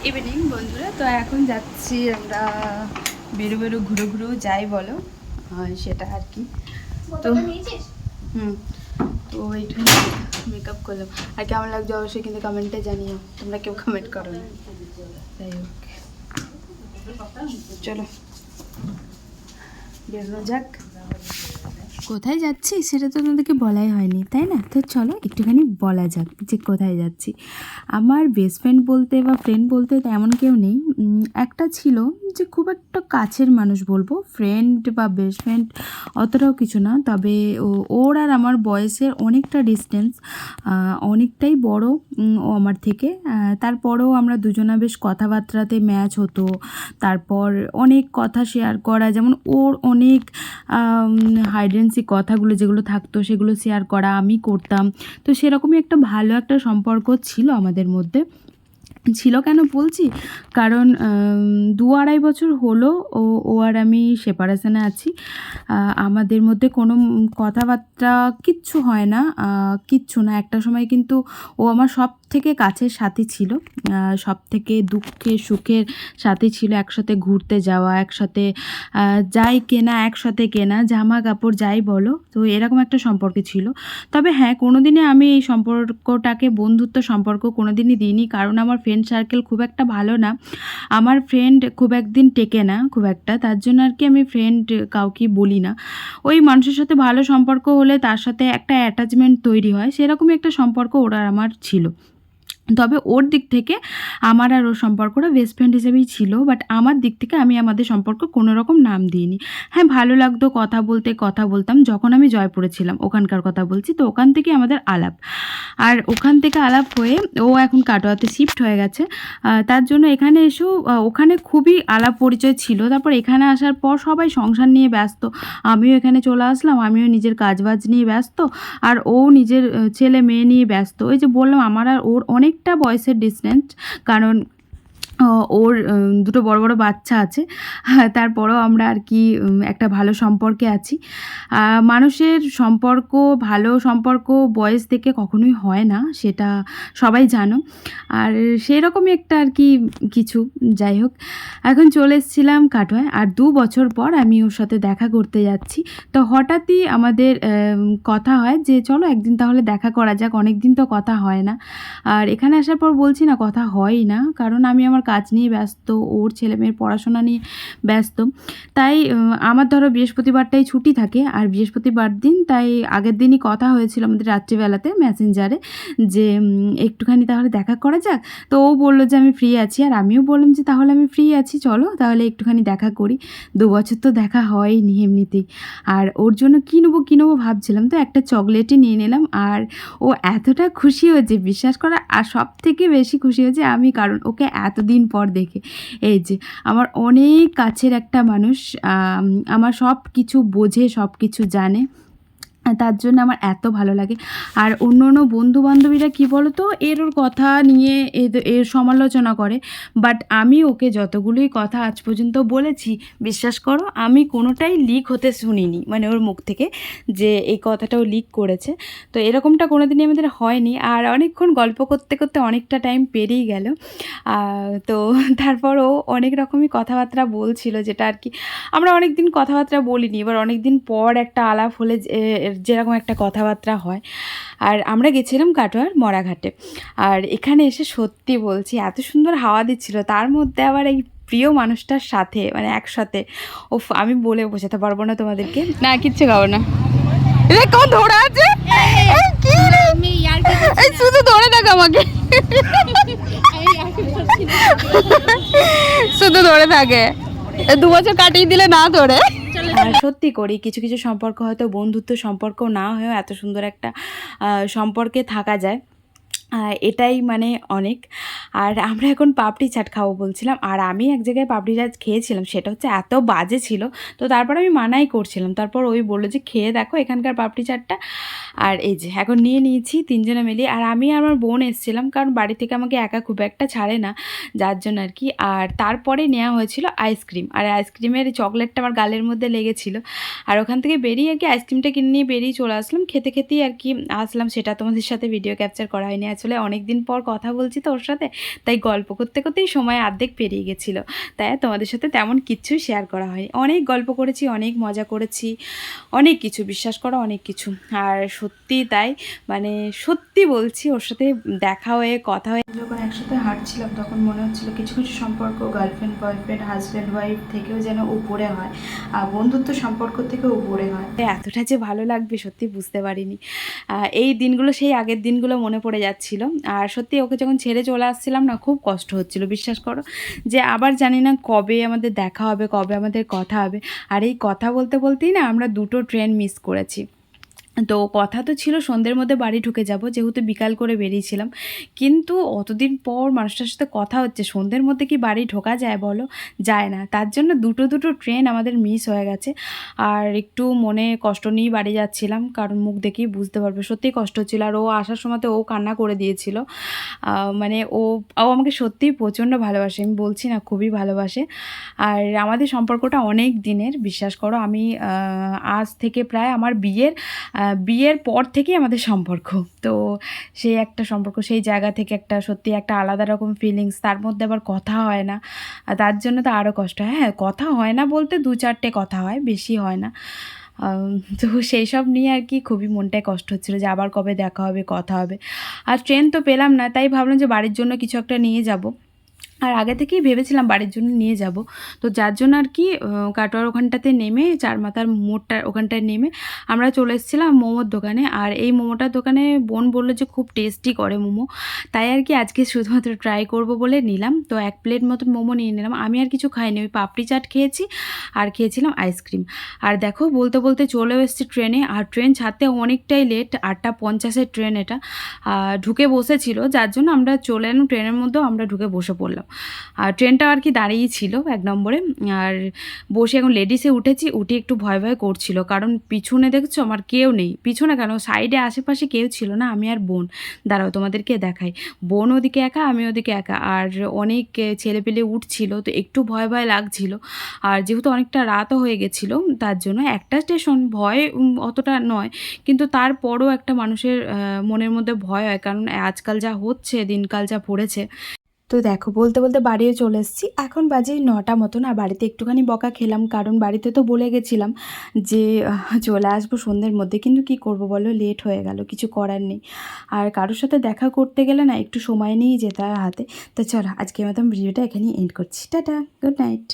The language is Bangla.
ইভিনিং বন্ধুরা, তো এখন যাচ্ছি আমরা বেরো বেরো ঘুরে ঘুরেও যাই বলো, সেটা আর কি। তো তো এইখানে মেকআপ করলাম। আর কেমন লাগছে অবশ্যই কিন্তু কমেন্টে জানিও, তোমরা কেউ কমেন্ট করো না। যাই হোক, চলো বেরোনো যাক। কোথায় যাচ্ছি সেটা তো তোমাদেরকে বলাই হয়নি, তাই না? তো চলো একটুখানি বলা যাক যে কোথায় যাচ্ছি। আমার বেস্ট ফ্রেন্ড বলতে বা ফ্রেন্ড বলতে তেমন কেউ নেই। একটা ছিল যে খুব একটা কাছের মানুষ বলবো, ফ্রেন্ড বা বেস্ট ফ্রেন্ড অতটাও কিছু না। তবে ওর আর আমার বয়সের অনেকটা ডিস্টেন্স, অনেকটাই বড় ও আমার থেকে। তারপরেও আমরা দুজনা বেশ কথাবার্তাতে ম্যাচ হতো। তারপর অনেক কথা শেয়ার করা, যেমন ওর অনেক হাইডেন্সি কথাগুলো যেগুলো থাকতো সেগুলো শেয়ার করা আমি করতাম। তো সেরকমই একটা ভালো একটা সম্পর্ক ছিল আমাদের মধ্যে। ছিল কেন বলছি, কারণ 2-2.5 বছর হলো ও আর আমি সেপারেশনে আছি। আমাদের মধ্যে কোনো কথাবার্তা কিচ্ছু হয় না, কিচ্ছু না। একটা সময় কিন্তু ও আমার সব থেকে কাছের সাথী ছিল, সব থেকে দুঃখে সুখের সাথী ছিল। একসাথে ঘুরতে যাওয়া, একসাথে যাই কেনা, একসাথে কেনা জামা কাপড় যাই বলো, তো এরকম একটা সম্পর্ক ছিল। তবে হ্যাঁ, কোনো দিনে আমি এই সম্পর্কটাকে বন্ধুত্ব সম্পর্ক কোনো দিনই দিইনি, কারণ আমার ফ্রেন্ড সার্কেল খুব একটা ভালো না। আমার ফ্রেন্ড খুব একদিন টেকে না খুব একটা, তার জন্য আর কি আমি ফ্রেন্ড কাউকে বলি না। ওই মানুষের সাথে ভালো সম্পর্ক হলে তার সাথে একটা অ্যাটাচমেন্ট তৈরি হয়, সেরকমই একটা সম্পর্ক ওর আর আমার ছিল। তবে ওর দিক থেকে আমার আর ওর সম্পর্কটা বেস্ট ফ্রেন্ড হিসেবেই ছিল, বাট আমার দিক থেকে আমি আমাদের সম্পর্ক কোনো রকম নাম দিইনি। হ্যাঁ, ভালো লাগতো কথা বলতে, কথা বলতাম। যখন আমি জয়পুরে ছিলাম, ওখানকার কথা বলছি, তো ওখান থেকে আমাদের আলাপ। আর ওখান থেকে আলাপ হয়ে ও এখন কাটোয়াতে শিফট হয়ে গেছে। তার জন্য এখানে এসেও ওখানে খুবই আলাপ পরিচয় ছিল। তারপর এখানে আসার পর সবাই সংসার নিয়ে ব্যস্ত, আমিও এখানে চলে আসলাম, আমিও নিজের কাজবাজ নিয়ে ব্যস্ত, আর ও নিজের ছেলে মেয়ে নিয়ে ব্যস্ত। ওই যে বললাম, আমার আর ওর অনেকটা বয়সের ডিস্টেন্স, কারণ ওর দুটো বড় বড় বাচ্চা আছে। তারপরেও আমরা আর কি একটা ভালো সম্পর্কে আছি। মানুষের সম্পর্ক, ভালো সম্পর্ক বয়স থেকে কখনোই হয় না, সেটা সবাই জানো। আর সেরকমই একটা আর কি কিছু। যাই হোক, এখন চলে এসেছিলাম কাটোয়ায়, আর 2 বছর পর আমি ওর সাথে দেখা করতে যাচ্ছি। তো হঠাৎই আমাদের কথা হয় যে চলো একদিন তাহলে দেখা করা যাক, অনেক দিন তো কথা হয় না। আর এখানে আসার পর বলছি না কথা হয়ই না, কারণ আমি আমার কাজ নিয়ে ব্যস্ত, ওর ছেলেমেয়ের পড়াশোনা নিয়ে ব্যস্ত। তাই আমার ধরো বৃহস্পতিবারটাই ছুটি থাকে, আর বৃহস্পতিবার দিন তাই আগের দিনই কথা হয়েছিল আমাদের রাত্রিবেলাতে মেসেঞ্জারে যে একটুখানি তাহলে দেখা করা যাক। তো ও বললো যে আমি ফ্রি আছি, আর আমিও বললাম যে তাহলে আমি ফ্রি আছি, চলো তাহলে একটুখানি দেখা করি। 2 বছর তো দেখা হয়নি এমনিতেই। আর ওর জন্য কী নেবো ভাবছিলাম, তো একটা চকলেটই নিয়ে নিলাম। আর ও এতটা খুশি হয়েছে বিশ্বাস করা, আর সব থেকে বেশি খুশি হয়েছে আমি, কারণ ওকে এতদিন পর দেখে। এই যে আমার অনেক কাছের একটা মানুষ, আমার সব কিছু বোঝে, সব কিছু জানে, তার জন্য আমার এত ভালো লাগে। আর অন্য অন্য বন্ধুবান্ধবীরা কী বলো তো, ওর কথা নিয়ে এর সমালোচনা করে, বাট আমি ওকে যতগুলোই কথা আজ পর্যন্ত বলেছি, বিশ্বাস করো আমি কোনোটাই লিক হতে শুনিনি, মানে ওর মুখ থেকে যে এই কথাটাও লিক করেছে। তো এরকমটা কোনো দিনই আমাদের হয়নি। আর অনেকক্ষণ গল্প করতে করতে অনেকটা টাইম পেরিয়ে গেল। তো তারপরও অনেক রকমই কথাবার্তা বলছিল, যেটা আর কি আমরা অনেক দিন কথাবার্তা বলিনি, এবার অনেক দিন পর একটা আলাপ হলে যেরকম একটা কথাবার্তা হয়। আর আমরা গেছিলাম কাটোয়ার মরাঘাটে, আর এখানে এসে সত্যি বলছি এত সুন্দর হাওয়া দিচ্ছিল, তার মধ্যে আবার এই প্রিয় মানুষটার সাথে, মানে একসাথে। আমি বলে বোঝাতে পারবো না তোমাদেরকে। না, কিচ্ছু খাবো না। রে কোন ধরে আছে, কি রে, শুধু ধরে থাক আমাকে, শুধু ধরে থাকে। 2 বছর কাটিয়ে দিলে না ধরে। সত্যি করি, কিছু কিছু সম্পর্ক হয়তো বন্ধুত্ব সম্পর্ক না হয়েও এত সুন্দর একটা সম্পর্কে থাকা যায়, এটাই মানে অনেক। আর আমরা এখন পাপড়ি চাট খাবো বলছিলাম, আর আমি এক জায়গায় পাপড়ি চাট খেয়েছিলাম, সেটা হচ্ছে এত বাজে ছিল। তো তারপর আমি মানাই করছিলাম, তারপর ওই বললো যে খেয়ে দেখো এখানকার পাপড়ি চাটটা। আর এই যে এখন নিয়ে নিয়েছি 3 জনে মিলিয়ে। আর আমি আর আমার বোন এসেছিলাম, কারণ বাড়ি থেকে আমাকে একা খুব একটা ছাড়ে না, যার জন্য আর কি। আর তারপরে নেওয়া হয়েছিল আইসক্রিম, আর আইসক্রিমের চকলেটটা আমার গালের মধ্যে লেগেছিল। আর ওখান থেকে বেরিয়ে আর কি আইসক্রিমটা কিনে নিয়ে বেরিয়ে চলে আসলাম, খেতে খেতেই আর কি আসলাম, সেটা তোমাদের সাথে ভিডিও ক্যাপচার করা হয়নি আজ আসলে অনেক দিন পর কথা বলছি তো ওর সাথে, তাই গল্প করতে করতেই সময় অর্ধেক পেরিয়ে গেছিলো। তাই তোমাদের সাথে তেমন কিচ্ছু শেয়ার করা হয়নি। অনেক গল্প করেছি, অনেক মজা করেছি, অনেক কিছু, বিশ্বাস করো অনেক কিছু। আর সত্যি তাই, মানে সত্যি বলছি, ওর সাথে দেখা হয়ে কথা হয়ে যখন একসাথে হাঁটছিলাম তখন মনে হচ্ছিলো কিছু কিছু সম্পর্ক গার্লফ্রেন্ড বয়ফ্রেন্ড হাজব্যান্ড ওয়াইফ থেকেও যেন উপরে হয়, আর বন্ধুত্ব সম্পর্ক থেকেও উপরে হয়। এতটা যে ভালো লাগবে সত্যি বুঝতে পারিনি। এই দিনগুলো সেই আগের দিনগুলো মনে পড়ে যাচ্ছিলো। আর সত্যি ওকে যখন ছেড়ে চলে আসছিলাম না, খুব কষ্ট হচ্ছিলো, বিশ্বাস করো, যে আবার জানি না কবে আমাদের দেখা হবে, কবে আমাদের কথা হবে। আর এই কথা বলতে বলতেই না আমরা দুটো ট্রেন মিস করেছি। তো কথা তো ছিল সন্ধ্যের মধ্যে বাড়ি ঢুকে যাব, যেহেতু বিকাল করে বেরিয়েছিলাম, কিন্তু অতদিন পর মানুষটার সাথে কথা হচ্ছে, সন্ধ্যের মধ্যে কি বাড়ি ঢোকা যায় বলো? যায় না। তার জন্য দুটো ট্রেন আমাদের মিস হয়ে গেছে। আর একটু মনে কষ্ট নিয়েই বাড়ি যাচ্ছিলাম, কারণ মুখ দেখেই বুঝতে পারবে সত্যিই কষ্ট হচ্ছিলো। আর ও আসার সময় তো ও কান্না করে দিয়েছিল। মানে ও আমাকে সত্যিই প্রচণ্ড ভালোবাসে, আমি বলছি না, খুবই ভালোবাসে। আর আমাদের সম্পর্কটা অনেক দিনের, বিশ্বাস করো। আমি আজ থেকে প্রায় আমার বিয়ের পর থেকেই আমাদের সম্পর্ক। তো সেই একটা সম্পর্ক, সেই জায়গা থেকে একটা সত্যি একটা আলাদা রকম ফিলিংস। তার মধ্যে আবার কথা হয় না, তার জন্য তো আরও কষ্ট হয়। হ্যাঁ, কথা হয় না বলতে 2-4টে কথা হয়, বেশি হয় না। তো সেই সব নিয়ে আর কি খুবই মনটায় কষ্ট হচ্ছিলো যে আবার কবে দেখা হবে, কথা হবে। আর ট্রেন তো পেলাম না, তাই ভাবলাম যে বাড়ির জন্য কিছু একটা নিয়ে যাব। আর আগে থেকেই ভেবেছিলাম বাড়ির জন্য নিয়ে যাব। তো যার জন্য আর কি কাটোয়ার ওখানটাতে নেমে, চারমাথার মোড়টার ওখানটায় নেমে আমরা চলে এসেছিলাম মোমোর দোকানে। আর এই মোমোটার দোকানে বোন বললো যে খুব টেস্টি করে মোমো, তাই আর কি আজকে শুধুমাত্র ট্রাই করব বলে নিলাম। তো 1 প্লেট মতন মোমো নিয়ে নিলাম। আমি আর কিছু খাইনি, ওই পাপড়ি চাট খেয়েছি আর খেয়েছিলাম আইসক্রিম। আর দেখো বলতে বলতে চলেও এসেছি ট্রেনে। আর ট্রেন ছাড়তে অনেকটাই লেট, 8:50-এর ট্রেন এটা। ঢুকে বসেছিল, যার জন্য আমরা চলে এলাম, ট্রেনের মধ্যেও আমরা ঢুকে বসে পড়লাম। আর ট্রেনটা আর কি দাঁড়িয়েই ছিল 1 নম্বরে। আর বসে এখন লেডিসে উঠেছি, উঠে একটু ভয় করছিল, কারণ পিছনে দেখছো আমার কেউ নেই। পিছনে কেন, সাইডে আশেপাশে কেউ ছিল না, আমি আর বোন। দাঁড়াও তোমাদেরকে দেখাই। বোন ওদিকে একা, আমি ওদিকে একা। আর অনেক ছেলেপেলে উঠছিল, তো একটু ভয় লাগছিল। আর যেহেতু অনেকটা রাতও হয়ে গেছিলো, তার জন্য একটা স্টেশন ভয় অতটা নয়, কিন্তু তারপরও একটা মানুষের মনের মধ্যে ভয় হয়, কারণ আজকাল যা হচ্ছে, দিনকাল যা পড়েছে। তো দেখো বলতে বলতে বাড়িও চলে এসেছি। এখন বাজে 9টা মতন। আর বাড়িতে একটুখানি বকা খেলাম, কারণ বাড়িতে তো বলে গেছিলাম যে চলে আসবো সন্ধ্যের মধ্যে, কিন্তু কি করব বলো, লেট হয়ে গেল, কিছু করার নেই। আর কারোর সাথে দেখা করতে গেলে না একটু সময় নিয়েই যেতে হয় হাতে। তো চলো আজকের মতন ভিডিওটা এখানেই এন্ড করছি। Tata, good night.